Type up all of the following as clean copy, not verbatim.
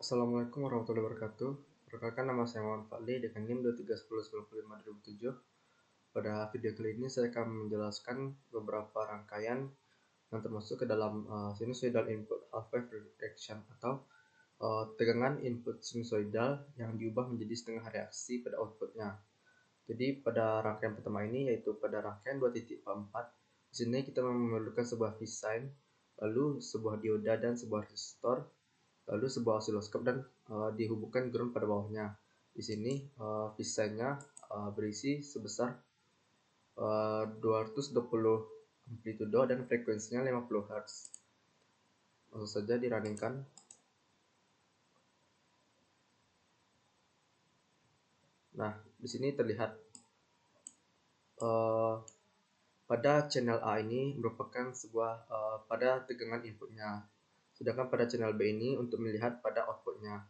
Assalamualaikum warahmatullahi wabarakatuh. Perkenalkan, nama saya Muhammad Fadli dengan NIM 2310952007. Pada video kali ini saya akan menjelaskan beberapa rangkaian yang termasuk ke dalam sinusoidal input half wave reaction atau tegangan input sinusoidal yang diubah menjadi setengah reaksi pada outputnya. Jadi pada rangkaian pertama ini, yaitu pada rangkaian 2.44, di sini kita memerlukan sebuah phase lalu sebuah dioda dan sebuah resistor, lalu sebuah osiloskop dan dihubungkan ground pada bawahnya. Di sini phase-nya berisi sebesar 220 amplitudo dan frekuensinya 50 Hz. Langsung saja dirancangkan. Nah, di sini terlihat pada channel A ini merupakan sebuah pada tegangan inputnya, sedangkan pada channel B ini untuk melihat pada outputnya.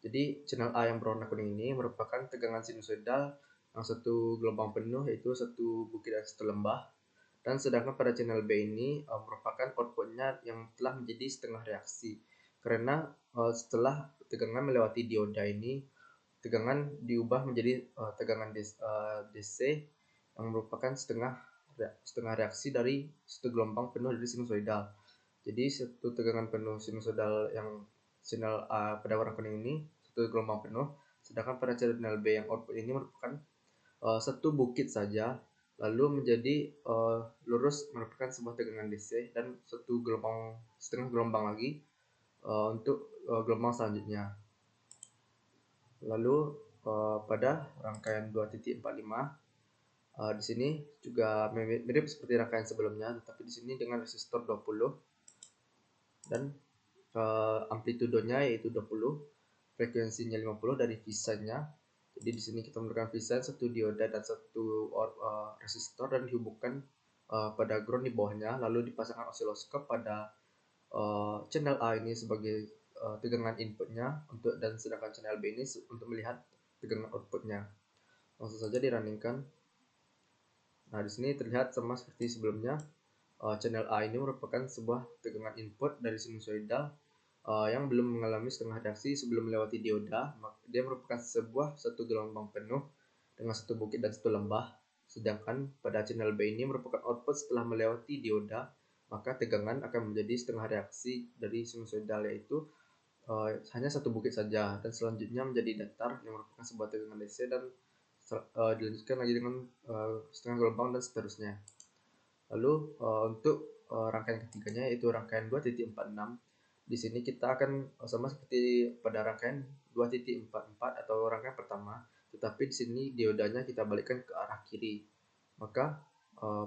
Jadi channel A yang berwarna kuning ini merupakan tegangan sinusoidal yang satu gelombang penuh, yaitu satu bukit dan satu lembah. Dan sedangkan pada channel B ini merupakan outputnya yang telah menjadi setengah reaksi. Karena setelah tegangan melewati dioda ini, tegangan diubah menjadi tegangan DC yang merupakan setengah reaksi dari satu gelombang penuh dari sinusoidal. Jadi satu tegangan penuh sinusoidal yang channel A pada warna kuning ini satu gelombang penuh, sedangkan pada channel B yang output ini merupakan satu bukit saja, lalu menjadi lurus merupakan sebuah tegangan DC dan setengah gelombang lagi untuk gelombang selanjutnya. Lalu pada rangkaian 2.45 di sini juga mirip seperti rangkaian sebelumnya, tetapi di sini dengan resistor 20 dan amplitudonya yaitu 20, frekuensinya 50 dari phase-nya. Jadi di sini kita menggunakan phase, satu dioda dan satu resistor, dan dihubungkan pada ground di bawahnya, lalu dipasangkan osiloskop pada channel A ini sebagai tegangan inputnya dan sedangkan channel B ini untuk melihat tegangan outputnya. Langsung saja dirancangkan. Nah, di sini terlihat sama seperti sebelumnya. Channel A ini merupakan sebuah tegangan input dari sinusoidal yang belum mengalami setengah reaksi sebelum melewati dioda. Dia merupakan satu gelombang penuh dengan satu bukit dan satu lembah. Sedangkan pada channel B ini merupakan output setelah melewati dioda, maka tegangan akan menjadi setengah reaksi dari sinusoidal, yaitu hanya satu bukit saja, dan selanjutnya menjadi datar yang merupakan sebuah tegangan DC dan dilanjutkan lagi dengan setengah gelombang dan seterusnya. Lalu untuk rangkaian ketiganya, yaitu rangkaian 2.46, di sini kita akan sama seperti pada rangkaian 2.44 atau rangkaian pertama, tetapi di sini diodanya kita balikkan ke arah kiri. Maka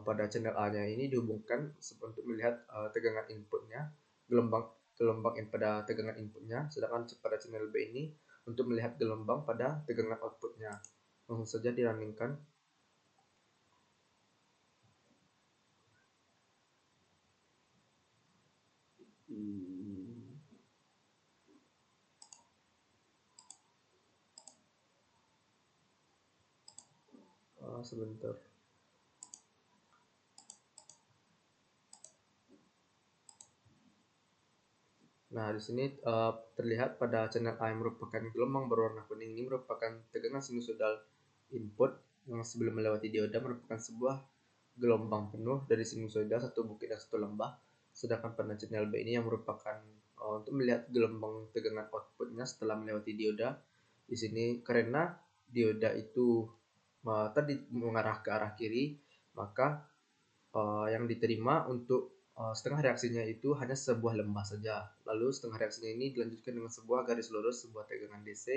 pada channel A-nya ini dihubungkan untuk melihat tegangan inputnya, gelombang pada tegangan inputnya, sedangkan pada channel B ini untuk melihat gelombang pada tegangan outputnya. Langsung saja dirancangkan. Sebentar. Nah, di sini terlihat pada channel A yang merupakan gelombang berwarna kuning ini merupakan tegangan sinusoidal input yang sebelum melewati dioda merupakan sebuah gelombang penuh dari sinusoidal, satu bukit dan satu lembah. Sedangkan pada channel B ini yang merupakan untuk melihat gelombang tegangan outputnya setelah melewati dioda. Di sini karena dioda itu tadi mengarah ke arah kiri, maka yang diterima untuk setengah reaksinya itu hanya sebuah lembah saja. Lalu setengah reaksinya ini dilanjutkan dengan sebuah garis lurus, sebuah tegangan DC,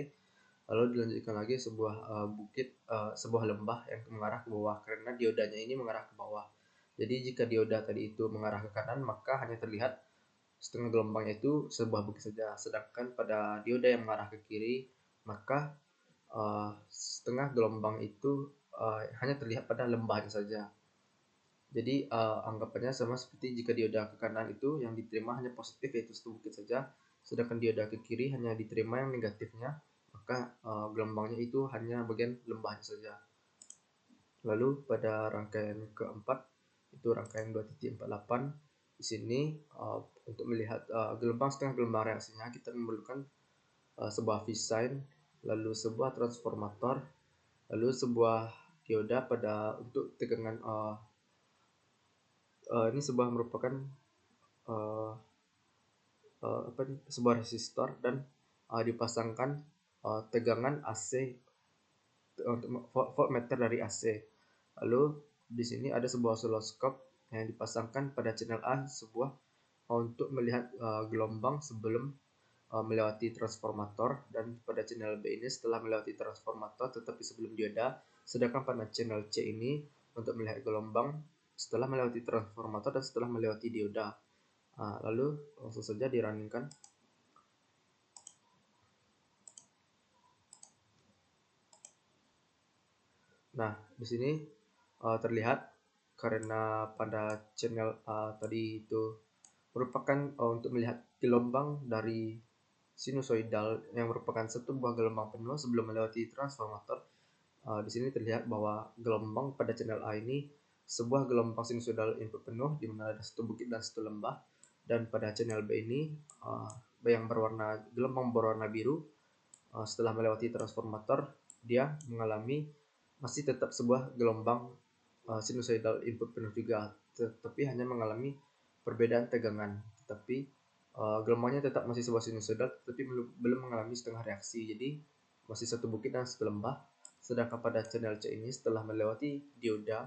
lalu dilanjutkan lagi sebuah bukit, sebuah lembah yang mengarah ke bawah karena diodanya ini mengarah ke bawah. Jadi jika dioda tadi itu mengarah ke kanan, maka hanya terlihat setengah gelombangnya itu sebuah bukit saja. Sedangkan pada dioda yang mengarah ke kiri, maka setengah gelombang itu hanya terlihat pada lembahnya saja. Jadi anggapannya sama seperti jika dioda ke kanan itu yang diterima hanya positif, yaitu satu bukit saja, sedangkan dioda ke kiri hanya diterima yang negatifnya, maka gelombangnya itu hanya bagian lembahnya saja. Lalu pada rangkaian keempat, itu rangkaian 2.48, di sini untuk melihat setengah gelombang reaksinya, kita memerlukan sebuah V-sign, lalu sebuah transformator, lalu sebuah dioda pada untuk tegangan ini sebuah merupakan uh, sebuah resistor dan dipasangkan tegangan AC untuk voltmeter dari AC. Lalu di sini ada sebuah oscilloscope yang dipasangkan pada channel A sebuah untuk melihat gelombang sebelum melewati transformator, dan pada channel B ini setelah melewati transformator tetapi sebelum dioda, sedangkan pada channel C ini untuk melihat gelombang setelah melewati transformator dan setelah melewati dioda. Lalu langsung saja diruningkan. Nah, di sini terlihat karena pada channel A tadi itu merupakan untuk melihat gelombang dari sinusoidal yang merupakan satu buah gelombang penuh sebelum melewati transformator. Di sini terlihat bahwa gelombang pada channel A ini sebuah gelombang sinusoidal input penuh di mana ada satu bukit dan satu lembah, dan pada channel B ini yang gelombang berwarna biru setelah melewati transformator dia mengalami masih tetap sebuah gelombang sinusoidal input penuh juga, tetapi hanya mengalami perbedaan tegangan. Tetapi gelombangnya tetap masih sebuah sinusoidal, tetapi belum mengalami setengah reaksi. Jadi masih satu bukit dan satu lembah. Sedangkan pada channel C ini setelah melewati dioda,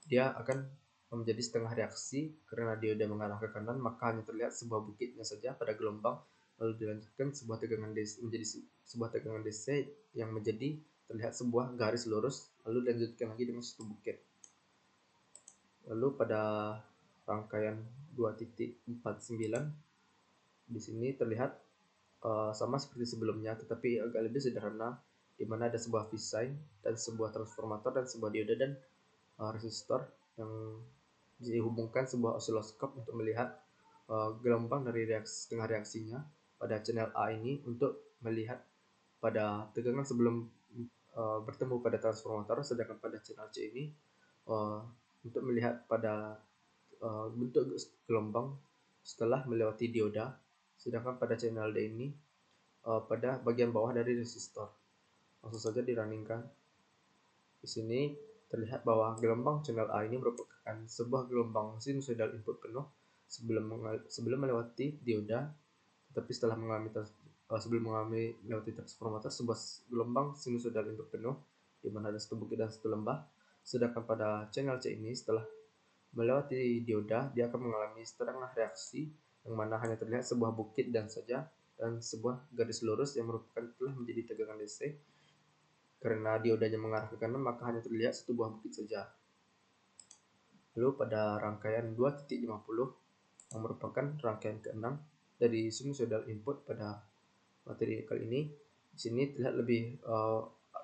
dia akan menjadi setengah reaksi karena dioda mengarah ke kanan, maka hanya terlihat sebuah bukitnya saja pada gelombang, lalu dilanjutkan sebuah tegangan DC, menjadi sebuah tegangan DC yang menjadi terlihat sebuah garis lurus, lalu dilanjutkan lagi dengan satu bukit. Lalu pada rangkaian 2.49 di sini terlihat sama seperti sebelumnya, tetapi agak lebih sederhana, di mana ada sebuah V-sign dan sebuah transformator dan sebuah dioda dan resistor yang dihubungkan sebuah oscilloscope untuk melihat gelombang dari setengah reaksinya pada channel A ini untuk melihat pada tegangan sebelum bertemu pada transformator, sedangkan pada channel C ini untuk melihat pada bentuk gelombang setelah melewati dioda, sedangkan pada channel D ini pada bagian bawah dari resistor. Langsung saja diruningkan. Di sini terlihat bahwa gelombang channel A ini merupakan sebuah gelombang sinusoidal input penuh sebelum melewati dioda, tetapi setelah mengalami melewati transformator sebuah gelombang sinusoidal input penuh di mana ada satu bukit dan satu lembah. Sedangkan pada channel C ini setelah melewati dioda, dia akan mengalami setengah reaksi yang mana hanya terlihat sebuah bukit dan saja dan sebuah garis lurus yang merupakan telah menjadi tegangan DC. Karena diodanya mengarah ke kanan, maka hanya terlihat satu buah bukit saja. Lalu pada rangkaian 2.50 yang merupakan rangkaian ke-6 dari sinusoidal input pada materi kali ini, di sini terlihat lebih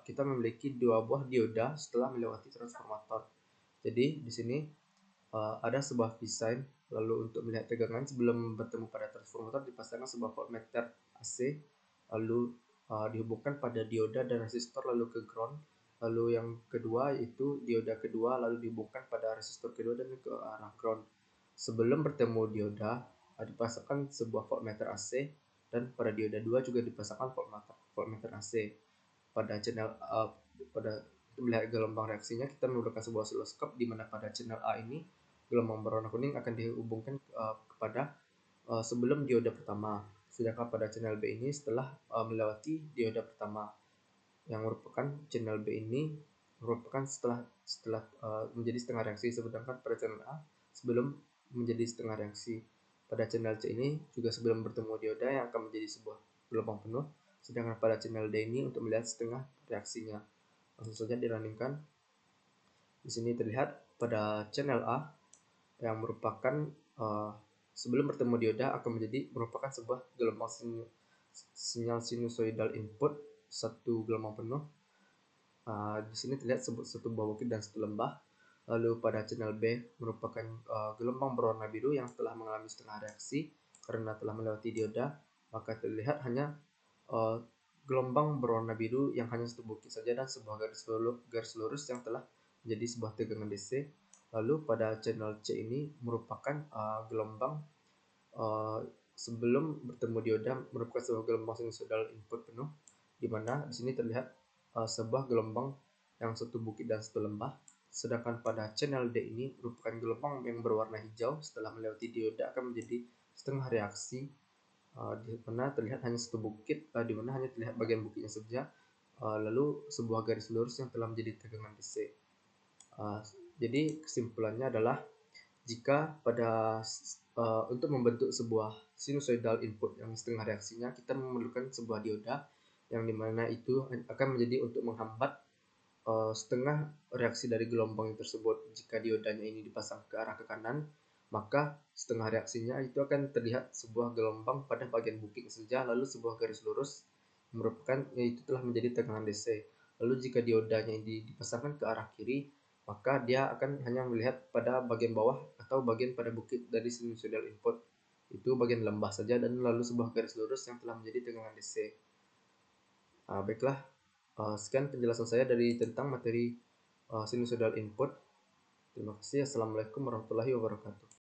kita memiliki dua buah dioda setelah melewati transformator. Jadi di sini ada sebuah V-sign, lalu untuk melihat tegangan sebelum bertemu pada transformator dipasangkan sebuah voltmeter AC, lalu dihubungkan pada dioda dan resistor lalu ke ground. Lalu yang kedua yaitu dioda kedua lalu dihubungkan pada resistor kedua dan ke arah ground. Sebelum bertemu dioda dipasangkan sebuah voltmeter AC, dan pada dioda 2 juga dipasangkan voltmeter AC. Pada channel pada untuk melihat gelombang reaksinya kita menggunakan sebuah oscilloscope, di mana pada channel A ini gelombang berwarna kuning akan dihubungkan kepada sebelum dioda pertama, sedangkan pada channel B ini setelah melewati dioda pertama, yang merupakan channel B ini merupakan setelah menjadi setengah reaksi, sedangkan pada channel A sebelum menjadi setengah reaksi. Pada channel C ini juga sebelum bertemu dioda yang akan menjadi sebuah gelombang penuh, sedangkan pada channel D ini untuk melihat setengah reaksinya. Langsung saja diruningkan. Di sini terlihat pada channel A yang merupakan sebelum bertemu dioda akan merupakan sebuah gelombang sinyal sinusoidal input satu gelombang penuh. Di sini terlihat satu buah bukit dan satu lembah. Lalu pada channel B merupakan gelombang berwarna biru yang telah mengalami setengah reaksi karena telah melewati dioda, maka terlihat hanya gelombang berwarna biru yang hanya satu bukit saja dan sebuah garis lurus yang telah menjadi sebuah tegangan DC. Lalu pada channel C ini merupakan gelombang sebelum bertemu dioda merupakan sebuah gelombang sinusoidal input penuh, di mana di sini terlihat sebuah gelombang yang satu bukit dan satu lembah. Sedangkan pada channel D ini merupakan gelombang yang berwarna hijau, setelah melewati dioda akan menjadi setengah reaksi, di mana terlihat hanya satu bukit, di mana hanya terlihat bagian bukitnya saja, lalu sebuah garis lurus yang telah menjadi tegangan DC. Jadi kesimpulannya adalah jika untuk membentuk sebuah sinusoidal input yang setengah reaksinya, kita memerlukan sebuah dioda yang dimana itu akan menjadi untuk menghambat setengah reaksi dari gelombang tersebut. Jika diodanya ini dipasang ke arah ke kanan, maka setengah reaksinya itu akan terlihat sebuah gelombang pada bagian bukit saja, lalu sebuah garis lurus merupakan yaitu telah menjadi tegangan DC. Lalu jika diodanya ini dipasangkan ke arah kiri, maka dia akan hanya melihat pada bagian bawah atau bagian pada bukit dari sinusoidal input, itu bagian lembah saja, dan lalu sebuah garis lurus yang telah menjadi tegangan DC. Baiklah, sekian penjelasan saya dari tentang materi sinusoidal input. Terima kasih. Assalamualaikum warahmatullahi wabarakatuh.